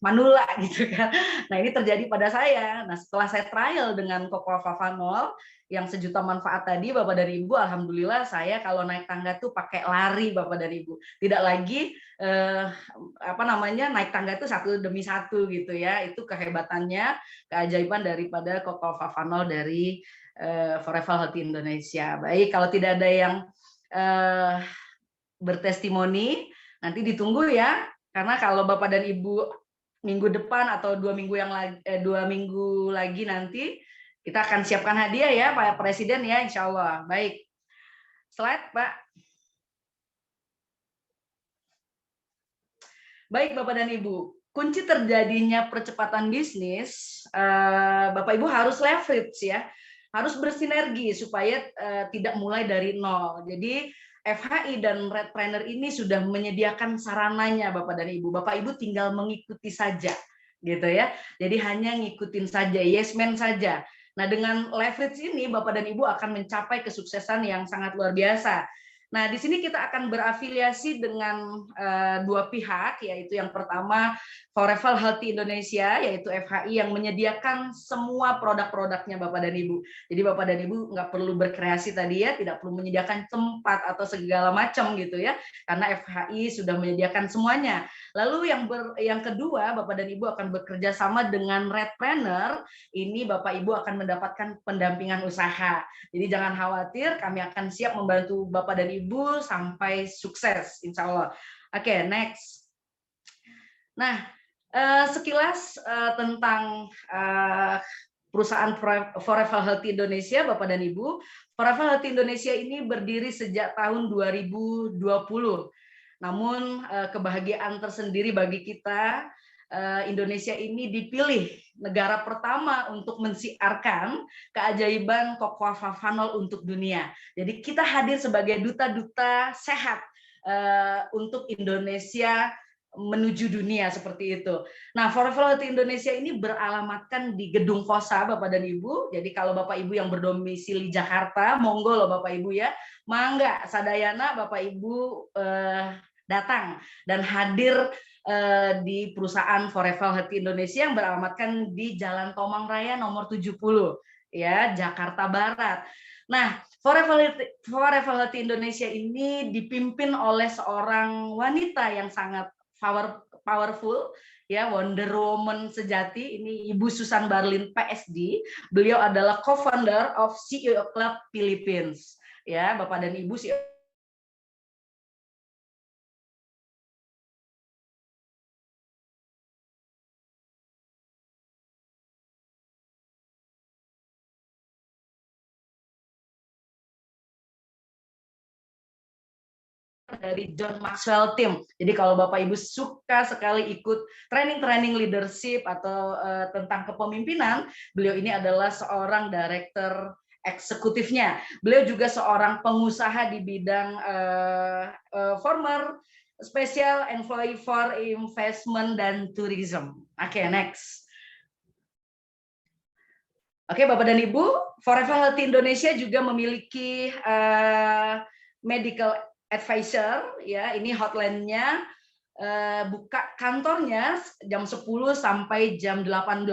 manula gitu kan. Nah, ini terjadi pada saya. Nah, setelah saya trial dengan Cocoa Flavanol yang sejuta manfaat tadi Bapak dan Ibu, alhamdulillah saya kalau naik tangga tuh pakai lari Bapak dan Ibu. Tidak lagi naik tangga itu satu demi satu gitu ya. Itu kehebatannya, keajaiban daripada Cocoa Flavanol dari Forever Healthy Indonesia. Baik, kalau tidak ada yang bertestimoni, nanti ditunggu ya. Karena kalau Bapak dan Ibu minggu depan atau 2 minggu lagi nanti kita akan siapkan hadiah ya Pak Presiden ya, insya Allah. Baik, slide Pak. Baik Bapak dan Ibu, kunci terjadinya percepatan bisnis, Bapak Ibu harus leverage ya, harus bersinergi supaya tidak mulai dari nol. Jadi FHI dan Redpreneur ini sudah menyediakan sarananya Bapak dan Ibu. Bapak Ibu tinggal mengikuti saja gitu ya. Jadi hanya ngikutin saja, yes man saja. Nah, dengan leverage ini Bapak dan Ibu akan mencapai kesuksesan yang sangat luar biasa. Nah, di sini kita akan berafiliasi dengan 2 pihak, yaitu yang pertama Forever Healthy Indonesia, yaitu FHI yang menyediakan semua produk-produknya Bapak dan Ibu. Jadi Bapak dan Ibu nggak perlu berkreasi tadi ya, tidak perlu menyediakan tempat atau segala macam gitu ya, karena FHI sudah menyediakan semuanya. Lalu yang kedua, Bapak dan Ibu akan bekerja sama dengan Redpreneur. Ini Bapak Ibu akan mendapatkan pendampingan usaha. Jadi jangan khawatir, kami akan siap membantu Bapak dan Ibu sampai sukses, insya Allah. Oke, next. Nah, sekilas tentang perusahaan Forever Healthy Indonesia, Bapak dan Ibu. Forever Healthy Indonesia ini berdiri sejak tahun 2020. Namun kebahagiaan tersendiri bagi kita Indonesia ini dipilih negara pertama untuk mensiarkan keajaiban Cocoa Flavanol untuk dunia. Jadi kita hadir sebagai duta-duta sehat untuk Indonesia menuju dunia seperti itu. Nah, Forever Healthy Indonesia ini beralamatkan di Gedung Kosa, Bapak dan Ibu. Jadi kalau Bapak Ibu yang berdomisili Jakarta, monggo loh Bapak Ibu ya. Mangga sadayana Bapak Ibu datang dan hadir di perusahaan Forever Healthy Indonesia yang beralamatkan di Jalan Tomang Raya nomor 70 ya, Jakarta Barat. Nah, Forever Healthy Indonesia ini dipimpin oleh seorang wanita yang sangat powerful ya, Wonder Woman sejati. Ini Ibu Susan Barlin PSD. Beliau adalah co-founder of CEO Club Philippines. Ya, Bapak dan Ibu, CEO dari John Maxwell Team. Jadi kalau Bapak Ibu suka sekali ikut training leadership atau tentang kepemimpinan, beliau ini adalah seorang director eksekutifnya. Beliau juga seorang pengusaha di bidang former special employee for investment dan tourism. Oke, next. Oke, Bapak dan Ibu, Forever Healthy Indonesia juga memiliki medical advisor ya, ini hotline-nya, buka kantornya jam 10 sampai jam 18.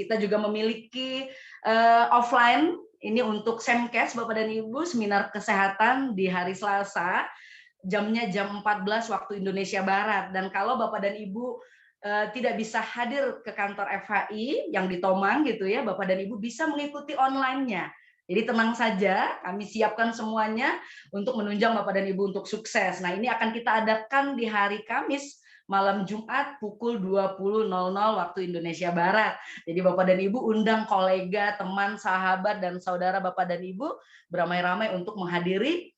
Kita juga memiliki offline ini untuk Semkes Bapak dan Ibu, seminar kesehatan di hari Selasa, jamnya jam 14 waktu Indonesia Barat. Dan kalau Bapak dan Ibu tidak bisa hadir ke kantor FHI yang di Tomang gitu ya, Bapak dan Ibu bisa mengikuti online-nya. Jadi tenang saja, kami siapkan semuanya untuk menunjang Bapak dan Ibu untuk sukses. Nah, ini akan kita adakan di hari Kamis malam Jumat pukul 20.00 waktu Indonesia Barat. Jadi Bapak dan Ibu undang kolega, teman, sahabat, dan saudara Bapak dan Ibu beramai-ramai untuk menghadiri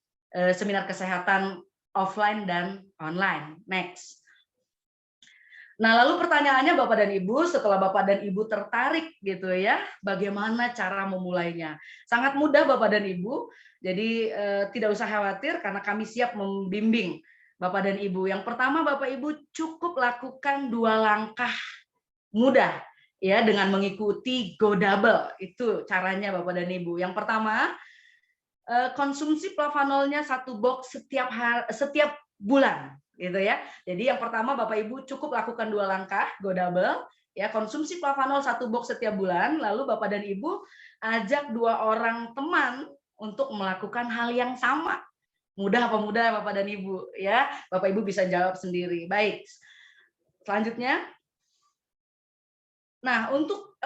seminar kesehatan offline dan online. Next. Nah, lalu pertanyaannya Bapak dan Ibu, setelah Bapak dan Ibu tertarik gitu ya, bagaimana cara memulainya? Sangat mudah Bapak dan Ibu, jadi tidak usah khawatir karena kami siap membimbing Bapak dan Ibu. Yang pertama Bapak Ibu cukup lakukan 2 langkah mudah ya dengan mengikuti Go Double. Itu caranya Bapak dan Ibu. Yang pertama, konsumsi flavanolnya 1 box setiap bulan gitu ya. Jadi yang pertama Bapak Ibu cukup lakukan 2 langkah Go Double ya, konsumsi flavanol 1 box setiap bulan, lalu Bapak dan Ibu ajak 2 orang teman untuk melakukan hal yang sama. Mudah apa mudah Bapak dan Ibu ya? Bapak Ibu bisa jawab sendiri. Baik. Selanjutnya. Nah, untuk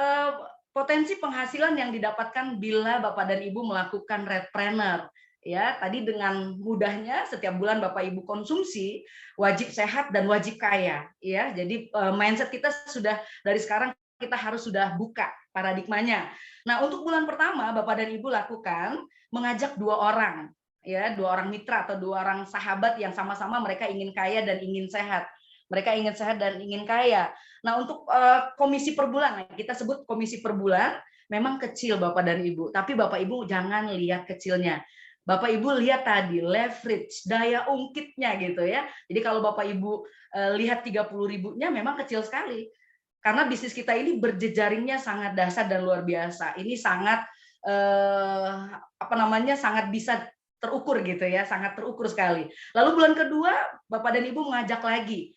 potensi penghasilan yang didapatkan bila Bapak dan Ibu melakukan redpreneur. Ya, tadi dengan mudahnya setiap bulan Bapak Ibu konsumsi, wajib sehat dan wajib kaya, ya. Jadi mindset kita sudah dari sekarang kita harus sudah buka paradigmanya. Nah, untuk bulan pertama Bapak dan Ibu lakukan mengajak 2 orang, ya, 2 orang mitra atau 2 orang sahabat yang sama-sama mereka ingin kaya dan ingin sehat. Mereka ingin sehat dan ingin kaya. Nah, untuk komisi per bulan, kita sebut komisi per bulan, memang kecil Bapak dan Ibu, tapi Bapak Ibu jangan lihat kecilnya. Bapak Ibu lihat tadi leverage, daya ungkitnya gitu ya. Jadi kalau Bapak Ibu lihat 30.000-nya memang kecil sekali. Karena bisnis kita ini berjejaringnya sangat dahsyat dan luar biasa. Ini sangat sangat bisa terukur gitu ya, sangat terukur sekali. Lalu bulan kedua Bapak dan Ibu mengajak lagi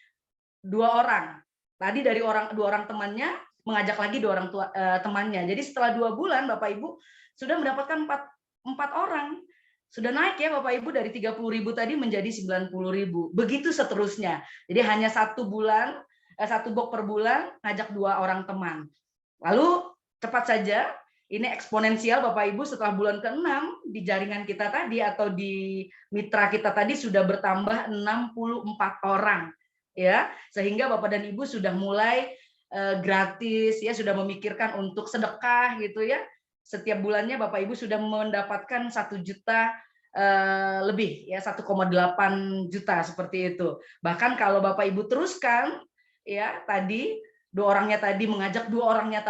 2 orang. Tadi dari 2 orang temannya mengajak lagi 2 orang temannya. Jadi setelah 2 bulan Bapak Ibu sudah mendapatkan 4 orang. Sudah naik ya Bapak Ibu dari 30.000 tadi menjadi 90.000. Begitu seterusnya. Jadi hanya 1 box per bulan ngajak 2 orang teman. Lalu cepat saja ini eksponensial Bapak Ibu, setelah bulan ke-6 di jaringan kita tadi atau di mitra kita tadi sudah bertambah 64 orang. Ya, sehingga Bapak dan Ibu sudah mulai gratis ya, sudah memikirkan untuk sedekah gitu ya. Setiap bulannya Bapak Ibu sudah mendapatkan 1 juta lebih ya, 1,8 juta seperti itu. Bahkan kalau Bapak Ibu teruskan ya tadi, 2 orangnya tadi mengajak 2 orangnya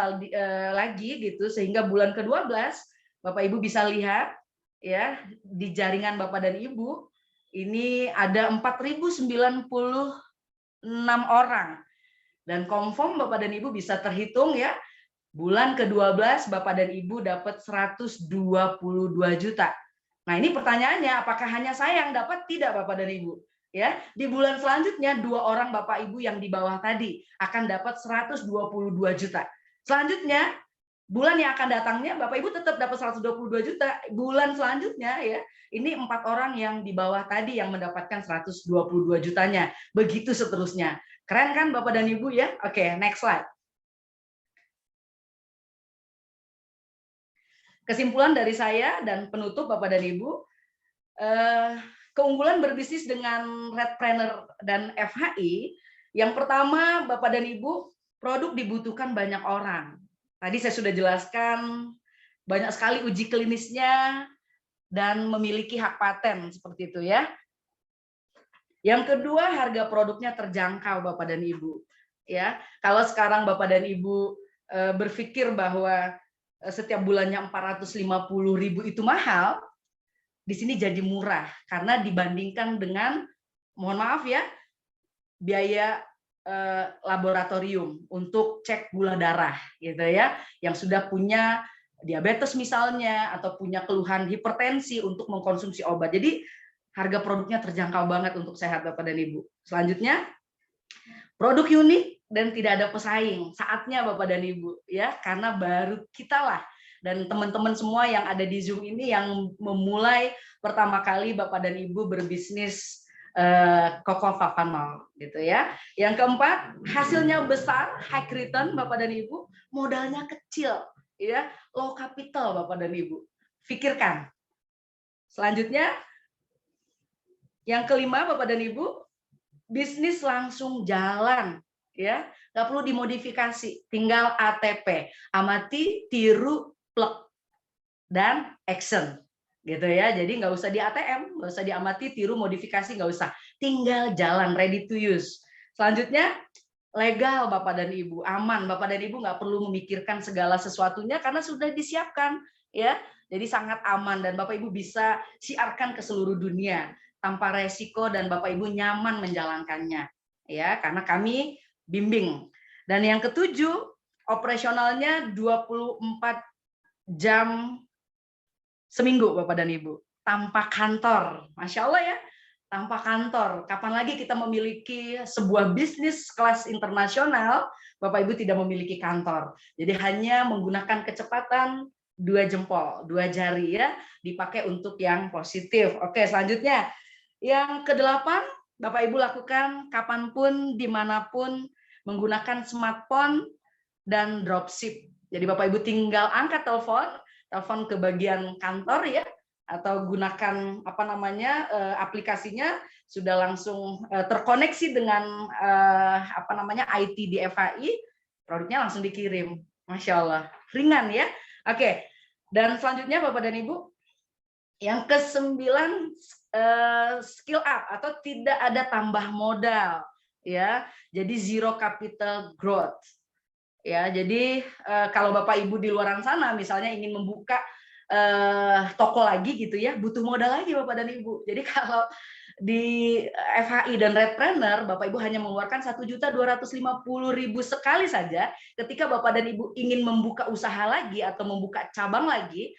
lagi gitu, sehingga bulan ke-12 Bapak Ibu bisa lihat ya di jaringan Bapak dan Ibu ini ada 4.096 orang, dan confirm Bapak dan Ibu bisa terhitung ya, bulan ke-12 Bapak dan Ibu dapat 122 juta. Nah, ini pertanyaannya, apakah hanya saya yang dapat? Tidak, Bapak dan Ibu. Ya, di bulan selanjutnya 2 orang Bapak Ibu yang di bawah tadi akan dapat 122 juta. Selanjutnya, bulan yang akan datangnya Bapak Ibu tetap dapat 122 juta. Bulan selanjutnya ya, ini 4 orang yang di bawah tadi yang mendapatkan 122 jutanya. Begitu seterusnya. Keren kan Bapak dan Ibu ya? Oke, next slide. Kesimpulan dari saya dan penutup Bapak dan Ibu, keunggulan berbisnis dengan Redpreneur dan FHI, yang pertama Bapak dan Ibu, produk dibutuhkan banyak orang. Tadi saya sudah jelaskan, banyak sekali uji klinisnya dan memiliki hak paten seperti itu ya. Yang kedua, harga produknya terjangkau Bapak dan Ibu. Ya, kalau sekarang Bapak dan Ibu berpikir bahwa setiap bulannya 450.000 itu mahal, di sini jadi murah karena dibandingkan dengan, mohon maaf ya, biaya laboratorium untuk cek gula darah gitu ya, yang sudah punya diabetes misalnya atau punya keluhan hipertensi untuk mengkonsumsi obat. Jadi harga produknya terjangkau banget untuk sehat Bapak dan Ibu. Selanjutnya, produk unik dan tidak ada pesaing. Saatnya Bapak dan Ibu ya, karena baru kita lah dan teman-teman semua yang ada di Zoom ini yang memulai pertama kali Bapak dan Ibu berbisnis Coco Flavanol gitu ya. Yang keempat, hasilnya besar, high return Bapak dan Ibu, modalnya kecil ya, low capital Bapak dan Ibu. Pikirkan. Selanjutnya, yang kelima Bapak dan Ibu, bisnis langsung jalan ya, nggak perlu dimodifikasi, tinggal ATP, amati, tiru, plug dan action gitu ya. Jadi nggak usah di ATM, nggak usah diamati, tiru, modifikasi, nggak usah, tinggal jalan, ready to use. Selanjutnya, legal Bapak dan Ibu, aman. Bapak dan Ibu nggak perlu memikirkan segala sesuatunya karena sudah disiapkan ya. Jadi sangat aman dan Bapak Ibu bisa siarkan ke seluruh dunia tanpa resiko dan Bapak Ibu nyaman menjalankannya ya, karena kami bimbing. Dan yang ketujuh, operasionalnya 24 jam seminggu Bapak dan Ibu, tanpa kantor. Masya Allah ya, tanpa kantor. Kapan lagi kita memiliki sebuah bisnis kelas internasional, Bapak Ibu tidak memiliki kantor. Jadi hanya menggunakan kecepatan 2 jempol, 2 jari ya, dipakai untuk yang positif. Oke, selanjutnya. Yang kedelapan, Bapak Ibu lakukan kapanpun, dimanapun, menggunakan smartphone dan dropship. Jadi Bapak Ibu tinggal angkat telepon ke bagian kantor ya, atau gunakan apa namanya aplikasinya, sudah langsung terkoneksi dengan apa namanya IT di FHI, produknya langsung dikirim. Masya Allah, ringan ya. Oke, dan selanjutnya Bapak dan Ibu, yang ke-9, skill up atau tidak ada tambah modal ya. Jadi zero capital growth. Ya, jadi kalau Bapak Ibu di luar sana misalnya ingin membuka toko lagi gitu ya, butuh modal lagi Bapak dan Ibu. Jadi kalau di FHI dan Redpreneur, Bapak Ibu hanya mengeluarkan 1.250.000 sekali saja. Ketika Bapak dan Ibu ingin membuka usaha lagi atau membuka cabang lagi,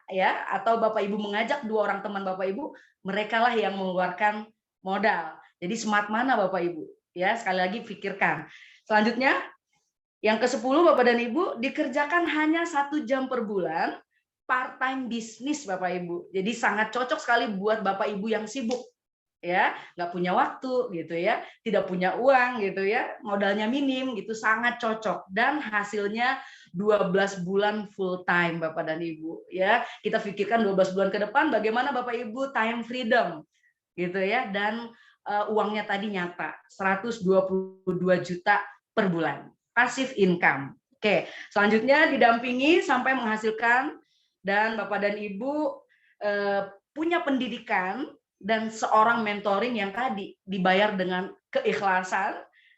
ya, atau Bapak Ibu mengajak 2 orang teman Bapak Ibu, mereka lah yang mengeluarkan modal. Jadi smart mana Bapak Ibu? Ya, sekali lagi pikirkan. Selanjutnya, yang ke-10 Bapak dan Ibu, dikerjakan hanya 1 jam per bulan, part-time bisnis Bapak Ibu. Jadi sangat cocok sekali buat Bapak Ibu yang sibuk. Ya, nggak punya waktu gitu ya, tidak punya uang gitu ya, modalnya minim gitu, sangat cocok dan hasilnya 12 bulan full time Bapak dan Ibu ya. Kita pikirkan 12 bulan ke depan bagaimana Bapak Ibu time freedom gitu ya, dan uangnya tadi nyata 122 juta per bulan passive income. Oke, selanjutnya didampingi sampai menghasilkan, dan Bapak dan Ibu punya pendidikan dan seorang mentoring yang tadi dibayar dengan keikhlasan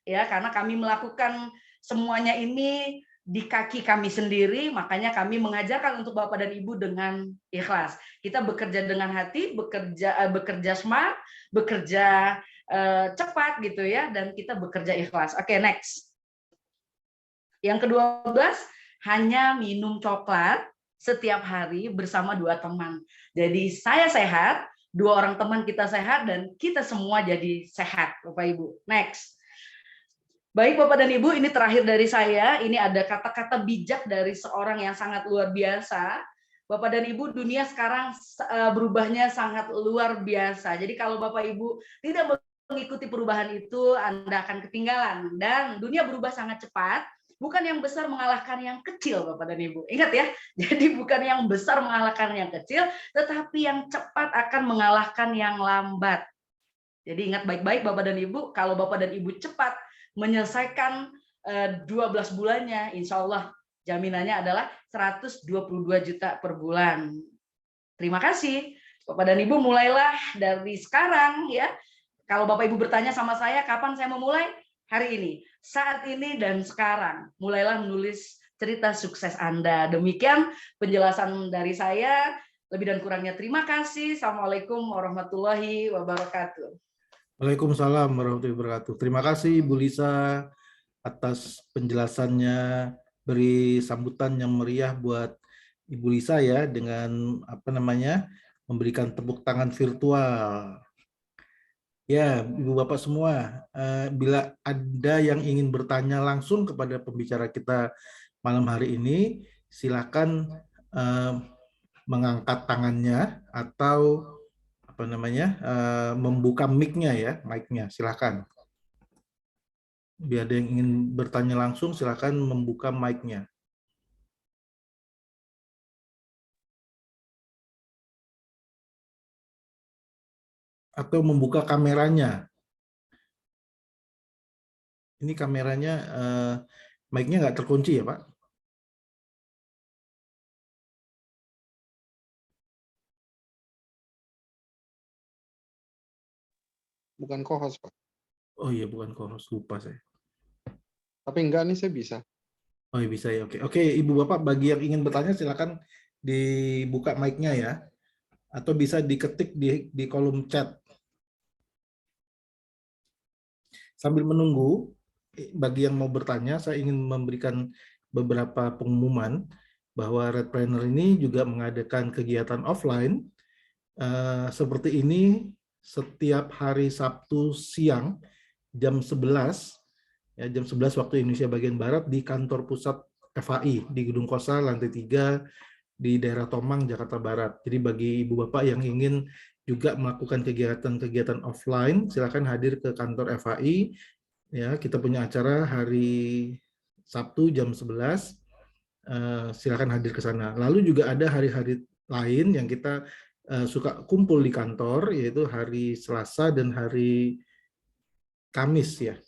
ya, karena kami melakukan semuanya ini di kaki kami sendiri, makanya kami mengajarkan untuk Bapak dan Ibu dengan ikhlas. Kita bekerja dengan hati, bekerja smart, bekerja cepat gitu ya, dan kita bekerja ikhlas. Oke, next. Yang ke-12, hanya minum coklat setiap hari bersama 2 teman. Jadi saya sehat, 2 orang teman kita sehat, dan kita semua jadi sehat, Bapak Ibu. Next. Baik Bapak dan Ibu, ini terakhir dari saya. Ini ada kata-kata bijak dari seorang yang sangat luar biasa. Bapak dan Ibu, dunia sekarang berubahnya sangat luar biasa. Jadi kalau Bapak Ibu tidak mengikuti perubahan itu, Anda akan ketinggalan. Dan dunia berubah sangat cepat. Bukan yang besar mengalahkan yang kecil, Bapak dan Ibu. Ingat ya, jadi bukan yang besar mengalahkan yang kecil, tetapi yang cepat akan mengalahkan yang lambat. Jadi ingat baik-baik Bapak dan Ibu, kalau Bapak dan Ibu cepat menyelesaikan 12 bulannya, insya Allah jaminannya adalah 122 juta per bulan. Terima kasih. Bapak dan Ibu, mulailah dari sekarang ya. Kalau Bapak Ibu bertanya sama saya, kapan saya memulai? Hari ini, saat ini dan sekarang. Mulailah menulis cerita sukses Anda. Demikian penjelasan dari saya. Lebih dan kurangnya terima kasih. Assalamualaikum warahmatullahi wabarakatuh. Waalaikumsalam warahmatullahi wabarakatuh. Terima kasih Bu Lisa atas penjelasannya. Beri sambutan yang meriah buat Ibu Lisa ya dengan memberikan tepuk tangan virtual. Ya, Ibu Bapak semua, bila ada yang ingin bertanya langsung kepada pembicara kita malam hari ini, silakan mengangkat tangannya atau membuka mic-nya ya, mic-nya, silakan. Bila ada yang ingin bertanya langsung, silakan membuka mic-nya. Atau membuka kameranya. Ini kameranya, mic-nya nggak terkunci ya, Pak? Bukan co-host, Pak. Oh iya, bukan co-host, lupa saya. Tapi enggak nih, saya bisa. Oh iya, bisa ya, oke. Oke, Ibu Bapak, bagi yang ingin bertanya silakan dibuka mic-nya ya. Atau bisa diketik di kolom chat. Sambil menunggu, bagi yang mau bertanya, saya ingin memberikan beberapa pengumuman bahwa Redpreneur ini juga mengadakan kegiatan offline seperti ini setiap hari Sabtu siang jam 11 ya, jam 11 waktu Indonesia bagian Barat di kantor pusat FAI di Gedung Kosa lantai 3 di daerah Tomang, Jakarta Barat. Jadi bagi Ibu Bapak yang ingin juga melakukan kegiatan-kegiatan offline, silakan hadir ke kantor FAI. Ya, kita punya acara hari Sabtu jam 11. Silakan hadir ke sana. Lalu juga ada hari-hari lain yang kita suka kumpul di kantor, yaitu hari Selasa dan hari Kamis ya.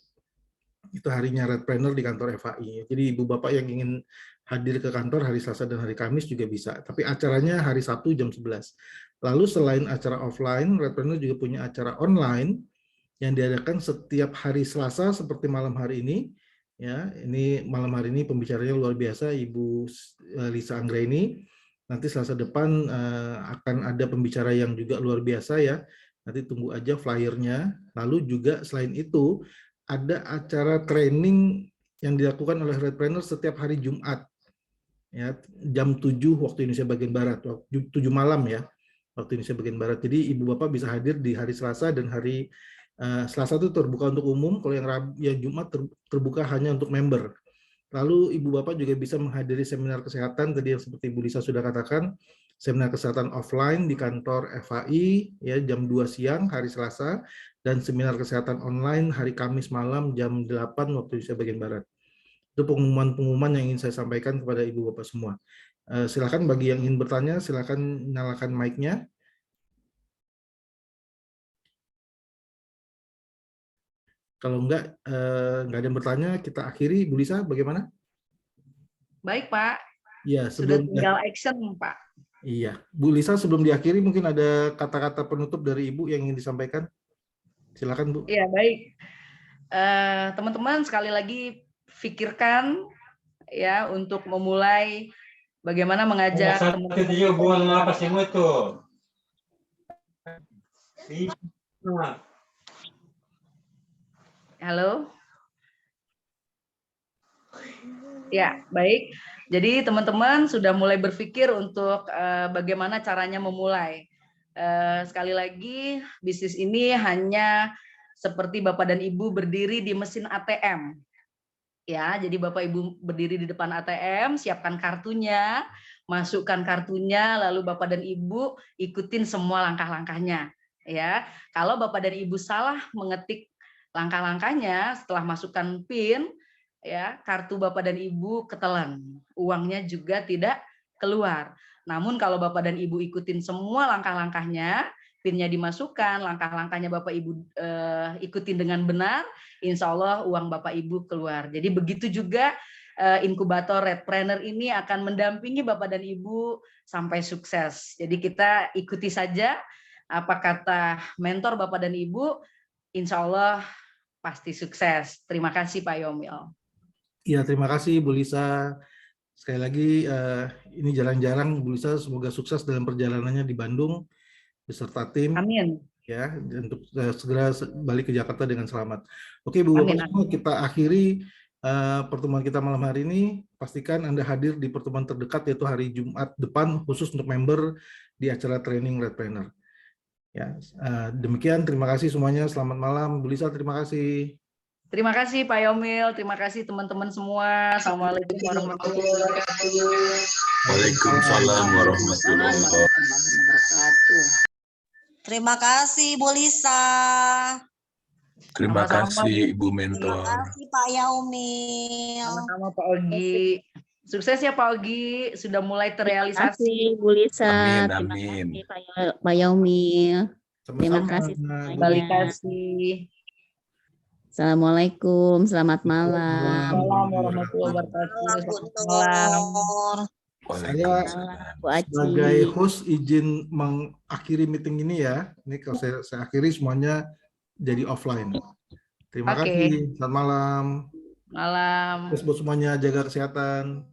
Itu harinya Redpreneur di kantor FAI. Jadi Ibu Bapak yang ingin hadir ke kantor hari Selasa dan hari Kamis juga bisa. Tapi acaranya hari Sabtu jam 11. Lalu selain acara offline, Redpreneur juga punya acara online yang diadakan setiap hari Selasa seperti malam hari ini. Ya, ini malam hari ini pembicaranya luar biasa, Ibu Lisa Anggraini. Nanti Selasa depan akan ada pembicara yang juga luar biasa ya. Nanti tunggu aja flyernya. Lalu juga selain itu ada acara training yang dilakukan oleh Redpreneur setiap hari Jumat. Ya, jam 7 waktu Indonesia bagian Barat, 7 malam ya, waktu Indonesia bagian Barat. Jadi Ibu Bapak bisa hadir di hari Selasa dan hari Selasa itu terbuka untuk umum, kalau yang Jumat terbuka hanya untuk member. Lalu Ibu Bapak juga bisa menghadiri seminar kesehatan, tadi yang seperti Ibu Lisa sudah katakan, seminar kesehatan offline di kantor FAI ya jam 2 siang hari Selasa, dan seminar kesehatan online hari Kamis malam jam 8 waktu Indonesia bagian Barat. Itu pengumuman-pengumuman yang ingin saya sampaikan kepada Ibu Bapak semua. Silakan bagi yang ingin bertanya, silakan nyalakan mic-nya. Kalau enggak ada yang bertanya, kita akhiri. Bu Lisa, bagaimana? Baik, Pak. Ya, Sudah tinggal action, Pak. Iya. Bu Lisa, sebelum diakhiri, mungkin ada kata-kata penutup dari Ibu yang ingin disampaikan? Silakan, Bu. Iya, baik. teman-teman sekali lagi pikirkan ya untuk memulai bagaimana mengajak teman-teman. Halo. Ya, baik. Jadi teman-teman sudah mulai berpikir untuk bagaimana caranya memulai. Sekali lagi, bisnis ini hanya seperti Bapak dan Ibu berdiri di mesin ATM. Ya, jadi Bapak Ibu berdiri di depan ATM, siapkan kartunya, masukkan kartunya, lalu Bapak dan Ibu ikutin semua langkah-langkahnya. Ya, kalau Bapak dan Ibu salah mengetik langkah-langkahnya setelah masukkan PIN, ya kartu Bapak dan Ibu ketelan, uangnya juga tidak keluar. Namun kalau Bapak dan Ibu ikutin semua langkah-langkahnya, PIN-nya dimasukkan, langkah-langkahnya Bapak Ibu ikutin dengan benar, insya Allah uang Bapak Ibu keluar. Jadi begitu juga inkubator Redpreneur ini akan mendampingi Bapak dan Ibu sampai sukses. Jadi kita ikuti saja apa kata mentor Bapak dan Ibu, insya Allah pasti sukses. Terima kasih Pak Yomil. Ya, terima kasih Bu Lisa. Sekali lagi ini jarang-jarang Bu Lisa semoga sukses dalam perjalanannya di Bandung beserta tim. Amin. Ya, untuk segera balik ke Jakarta dengan selamat. Oke Bu, Bapak semua, kita akhiri pertemuan kita malam hari ini. Pastikan Anda hadir di pertemuan terdekat yaitu hari Jumat depan khusus untuk member di acara training Redpreneur. Ya, demikian terima kasih semuanya. Selamat malam Bu Lisa, terima kasih. Terima kasih Pak Yomil, terima kasih teman-teman semua. Assalamualaikum warahmatullahi wabarakatuh. Waalaikumsalam warahmatullahi wabarakatuh. Terima kasih Bu Lisa. Terima kasih Ibu Mentor. Terima kasih Pak Yaumil. Sama-sama Pak Ogi. Sukses ya Pak Ogi, sudah mulai terrealisasi. Terima kasih Bu Lisa. Amin, Terima kasih Pak Yaumil. Terima kasih Terima semuanya. kasih. Assalamualaikum, selamat malam. Assalamualaikum warahmatullahi wabarakatuh. Selamat malam. Bu Aci. Sebagai host izin mengakhiri meeting ini ya. Ini kalau saya akhiri semuanya jadi offline. Terima kasih. Selamat malam. Malam. Terus buat semuanya jaga kesehatan.